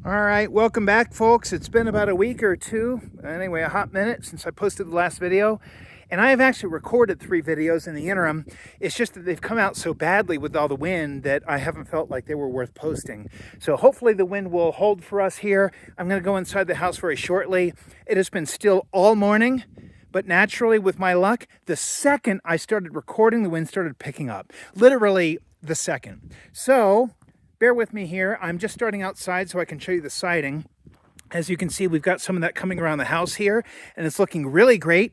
All right, welcome back, folks. It's been about a week or two, anyway, a hot minute since I posted the last video. And I have actually recorded 3 videos in the interim. It's just that they've come out so badly with all the wind that I haven't felt like they were worth posting. So hopefully the wind will hold for us here. I'm going to go inside the house very shortly. It has been still all morning, but naturally, with my luck, the second I started recording, the wind started picking up. Literally the second. So bear with me here. I'm just starting outside so I can show you the siding. As you can see, we've got some of that coming around the house here, and it's looking really great.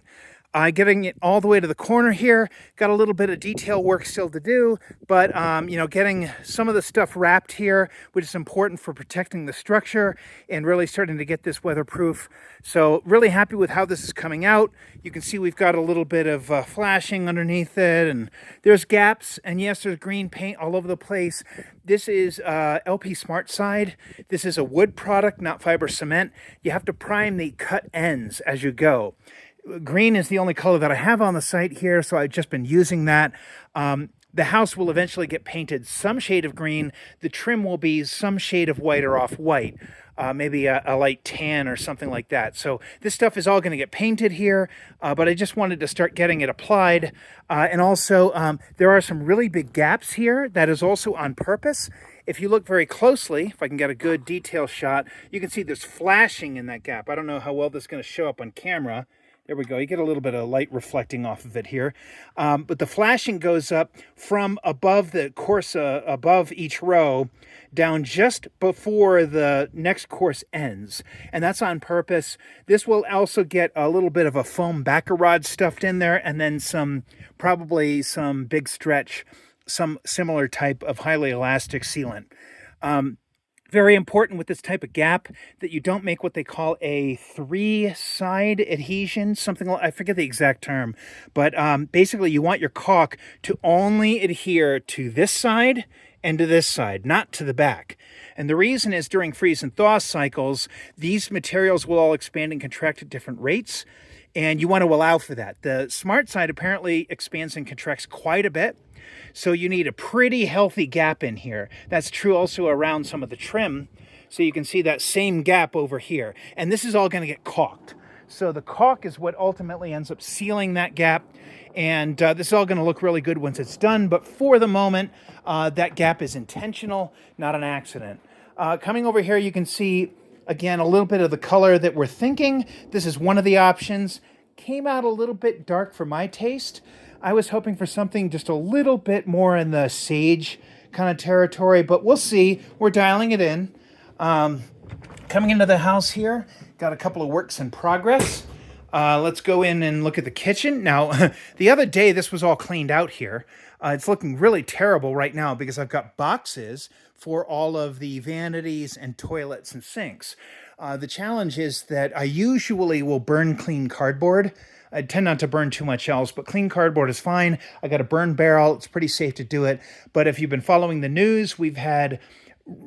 Getting it all the way to the corner here. Got a little bit of detail work still to do, but getting some of the stuff wrapped here, which is important for protecting the structure and really starting to get this weatherproof. So really happy with how this is coming out. You can see we've got a little bit of flashing underneath it, and there's gaps, and yes, there's green paint all over the place. This is LP Smart Side. This is a wood product, not fiber cement. You have to prime the cut ends as you go. Green is the only color that I have on the site here, so I've just been using that. The house will eventually get painted some shade of green. The trim will be some shade of white or off-white, maybe a light tan or something like that. So this stuff is all going to get painted here, but I just wanted to start getting it applied. And also, there are some really big gaps here. That is also on purpose. If you look very closely, if I can get a good detail shot, you can see there's flashing in that gap. I don't know how well this is going to show up on camera. There we go. You get a little bit of light reflecting off of it here. But the flashing goes up from above the course, above each row, down just before the next course ends. And that's on purpose. This will also get a little bit of a foam backer rod stuffed in there, and then probably some big stretch, some similar type of highly elastic sealant. Very important with this type of gap that you don't make what they call a 3-side adhesion, something like, I forget the exact term, but basically you want your caulk to only adhere to this side and to this side, not to the back. And the reason is during freeze and thaw cycles, these materials will all expand and contract at different rates, and you want to allow for that. The smart side apparently expands and contracts quite a bit. So you need a pretty healthy gap in here. That's true also around some of the trim. So you can see that same gap over here. And this is all going to get caulked. So the caulk is what ultimately ends up sealing that gap. And this is all going to look really good once it's done. But for the moment, that gap is intentional, not an accident. Coming over here, you can see, again, a little bit of the color that we're thinking. This is one of the options. Came out a little bit dark for my taste. I was hoping for something just a little bit more in the sage kind of territory, but we'll see. We're dialing it in. Coming into the house here, got a couple of works in progress. Let's go in and look at the kitchen. Now, the other day, this was all cleaned out here. It's looking really terrible right now because I've got boxes for all of the vanities and toilets and sinks. The challenge is that I usually will burn clean cardboard. I tend not to burn too much else, but clean cardboard is fine. I got a burn barrel. It's pretty safe to do it. But if you've been following the news, we've had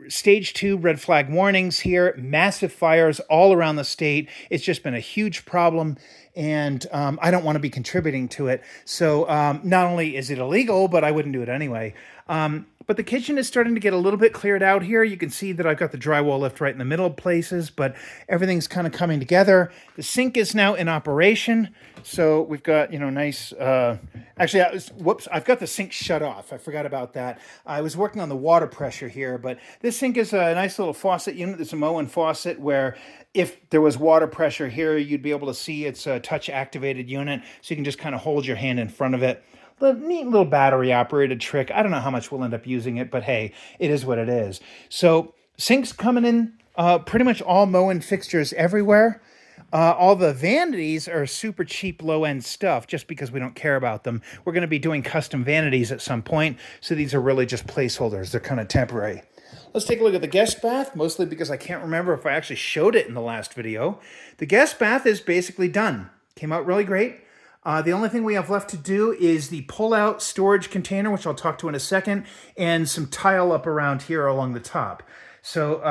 stage 2 red flag warnings here, massive fires all around the state. It's just been a huge problem, and I don't want to be contributing to it. So not only is it illegal, but I wouldn't do it anyway. But the kitchen is starting to get a little bit cleared out here. You can see that I've got the drywall left right in the middle of places, but everything's kind of coming together. The sink is now in operation. So we've got, nice, actually, whoops, I've got the sink shut off. I forgot about that. I was working on the water pressure here, but this sink is a nice little faucet unit. It's a Moen faucet where if there was water pressure here, you'd be able to see it's a touch activated unit. So you can just kind of hold your hand in front of it. The neat little battery operated trick. I don't know how much we'll end up using it, but hey, it is what it is. So sinks coming in, pretty much all Moen fixtures everywhere. All the vanities are super cheap low-end stuff just because we don't care about them. We're going to be doing custom vanities at some point, so these are really just placeholders. They're kind of temporary. Let's take a look at the guest bath, mostly because I can't remember if I actually showed it in the last video. The guest bath is basically done. Came out really great. The only thing we have left to do is the pull-out storage container, which I'll talk to in a second, and some tile up around here along the top. So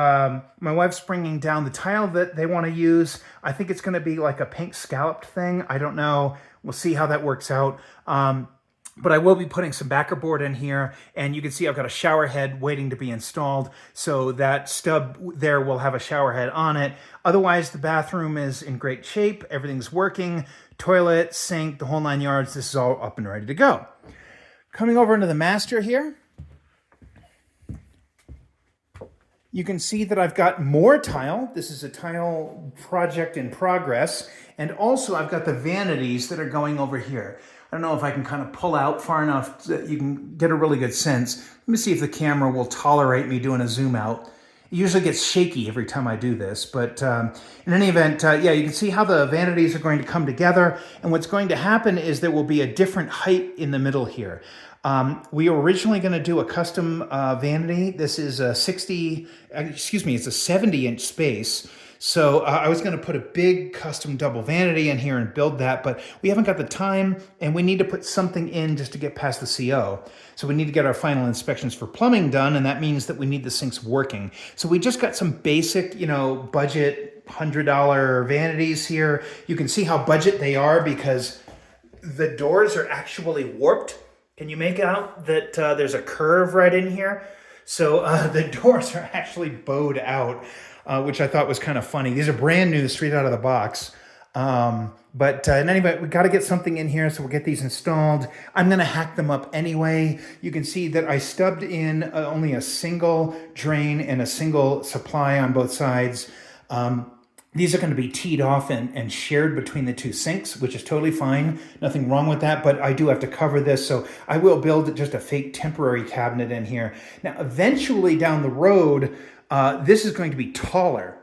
my wife's bringing down the tile that they want to use. I think it's going to be like a pink scalloped thing. I don't know. We'll see how that works out. but I will be putting some backer board in here, and you can see I've got a shower head waiting to be installed, so that stub there will have a shower head on it. Otherwise, the bathroom is in great shape. Everything's working. Toilet, sink, the whole 9 yards. This is all up and ready to go. Coming over into the master here, you can see that I've got more tile. This is a tile project in progress. And also I've got the vanities that are going over here. I don't know if I can kind of pull out far enough that you can get a really good sense. Let me see if the camera will tolerate me doing a zoom out. It usually gets shaky every time I do this, but in any event, yeah, you can see how the vanities are going to come together. And what's going to happen is there will be a different height in the middle here. We were originally going to do a custom vanity. This is a it's a 70-inch space. So I was going to put a big custom double vanity in here and build that, but we haven't got the time, and we need to put something in just to get past the CO. So we need to get our final inspections for plumbing done, and that means that we need the sinks working. So we just got some basic, budget $100 vanities here. You can see how budget they are because the doors are actually warped. Can you make out that there's a curve right in here? So the doors are actually bowed out, which I thought was kind of funny. These are brand new, straight out of the box. But in any event, we got to get something in here, so we'll get these installed. I'm going to hack them up anyway. You can see that I stubbed in only a single drain and a single supply on both sides. These are going to be teed off and shared between the two sinks, which is totally fine. Nothing wrong with that, but I do have to cover this, so I will build just a fake temporary cabinet in here. Now, eventually down the road, this is going to be taller.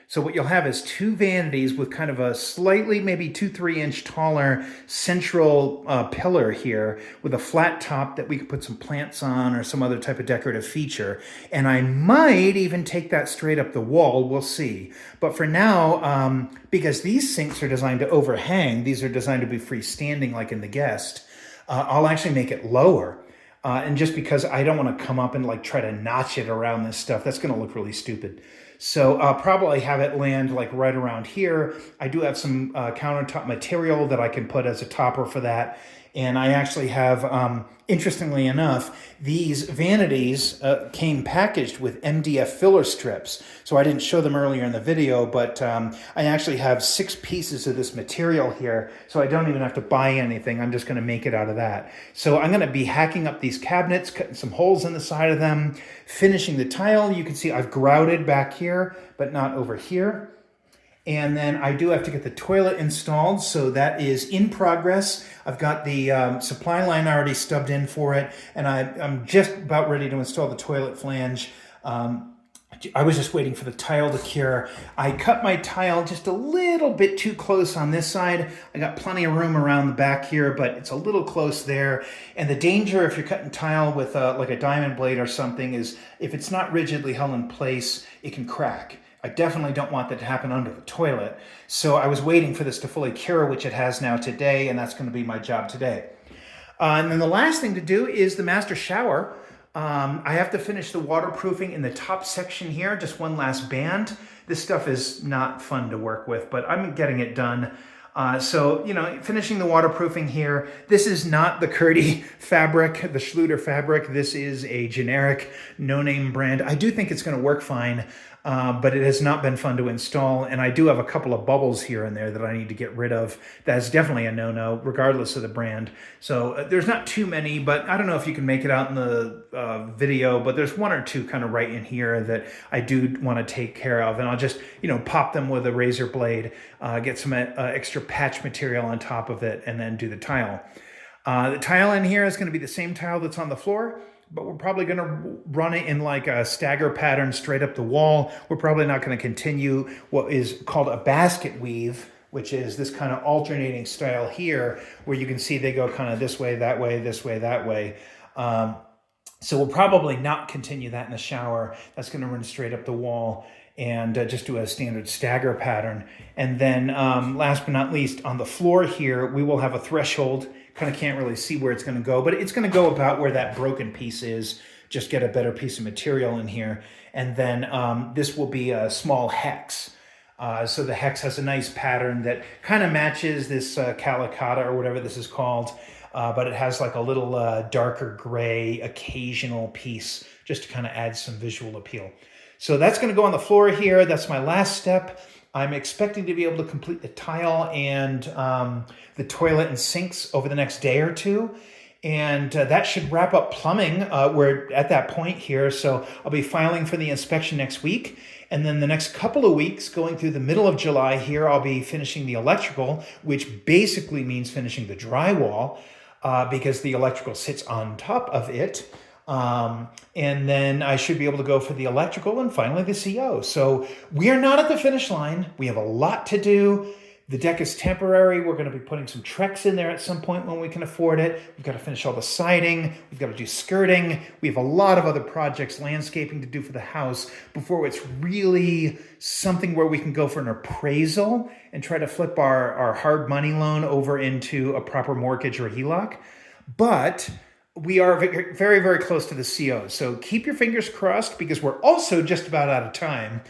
So what you'll have is two vanities with kind of a slightly, maybe 2-3 inch taller central pillar here with a flat top that we could put some plants on or some other type of decorative feature. And I might even take that straight up the wall. We'll see. But for now, because these sinks are designed to overhang, these are designed to be freestanding like in the guest, I'll actually make it lower. And just because I don't want to come up and try to notch it around this stuff, that's going to look really stupid. So I'll probably have it land right around here. I do have some countertop material that I can put as a topper for that. And I actually have, interestingly enough, these vanities came packaged with MDF filler strips. So I didn't show them earlier in the video, but I actually have 6 pieces of this material here. So I don't even have to buy anything. I'm just going to make it out of that. So I'm going to be hacking up these cabinets, cutting some holes in the side of them, finishing the tile. You can see I've grouted back here, but not over here. And then I do have to get the toilet installed, so that is in progress. I've got the supply line already stubbed in for it, and I'm just about ready to install the toilet flange. I was just waiting for the tile to cure. I cut my tile just a little bit too close on this side. I got plenty of room around the back here, but it's a little close there. And the danger if you're cutting tile with like a diamond blade or something is if it's not rigidly held in place, it can crack. I definitely don't want that to happen under the toilet. So I was waiting for this to fully cure, which it has now today, and that's going to be my job today. And then the last thing to do is the master shower. I have to finish the waterproofing in the top section here, just one last band. This stuff is not fun to work with, but I'm getting it done. So, finishing the waterproofing here. This is not the Curdy fabric, the Schluter fabric. This is a generic, no-name brand. I do think it's going to work fine, but it has not been fun to install. And I do have a couple of bubbles here and there that I need to get rid of. That's definitely a no-no, regardless of the brand. So there's not too many, but I don't know if you can make it out in the video, but there's 1 or 2 kind of right in here that I do want to take care of. And I'll just, pop them with a razor blade, get some extra patch material on top of it, and then do the tile. The tile in here is going to be the same tile that's on the floor, but we're probably going to run it in like a stagger pattern straight up the wall. We're probably not going to continue what is called a basket weave, which is this kind of alternating style here, where you can see they go kind of this way, that way, this way, that way. So we'll probably not continue that in the shower. That's going to run straight up the wall and just do a standard stagger pattern. And then last but not least, on the floor here, we will have a threshold. Kind of can't really see where it's going to go, but it's going to go about where that broken piece is. Just get a better piece of material in here. And then this will be a small hex. So the hex has a nice pattern that kind of matches this calicata or whatever this is called. but it has like a little darker gray occasional piece just to kind of add some visual appeal. So that's going to go on the floor here. That's my last step. I'm expecting to be able to complete the tile and the toilet and sinks over the next day or two. And that should wrap up plumbing. We're at that point here, so I'll be filing for the inspection next week. And then the next couple of weeks, going through the middle of July here, I'll be finishing the electrical, which basically means finishing the drywall because the electrical sits on top of it. And then I should be able to go for the electrical and finally the CO. So we are not at the finish line. We have a lot to do. The deck is temporary. We're going to be putting some Trex in there at some point when we can afford it. We've got to finish all the siding. We've got to do skirting. We have a lot of other projects, landscaping to do for the house before it's really something where we can go for an appraisal and try to flip our hard money loan over into a proper mortgage or HELOC. But we are very, very close to the CO. So keep your fingers crossed because we're also just about out of time.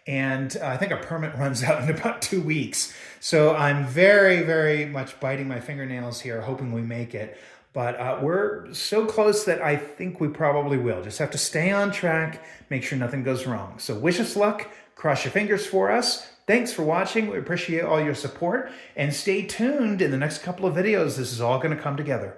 And I think our permit runs out in about 2 weeks. So I'm very, very much biting my fingernails here, hoping we make it. But we're so close that I think we probably will. Just have to stay on track, make sure nothing goes wrong. So wish us luck, cross your fingers for us. Thanks for watching. We appreciate all your support. And stay tuned in the next couple of videos. This is all going to come together.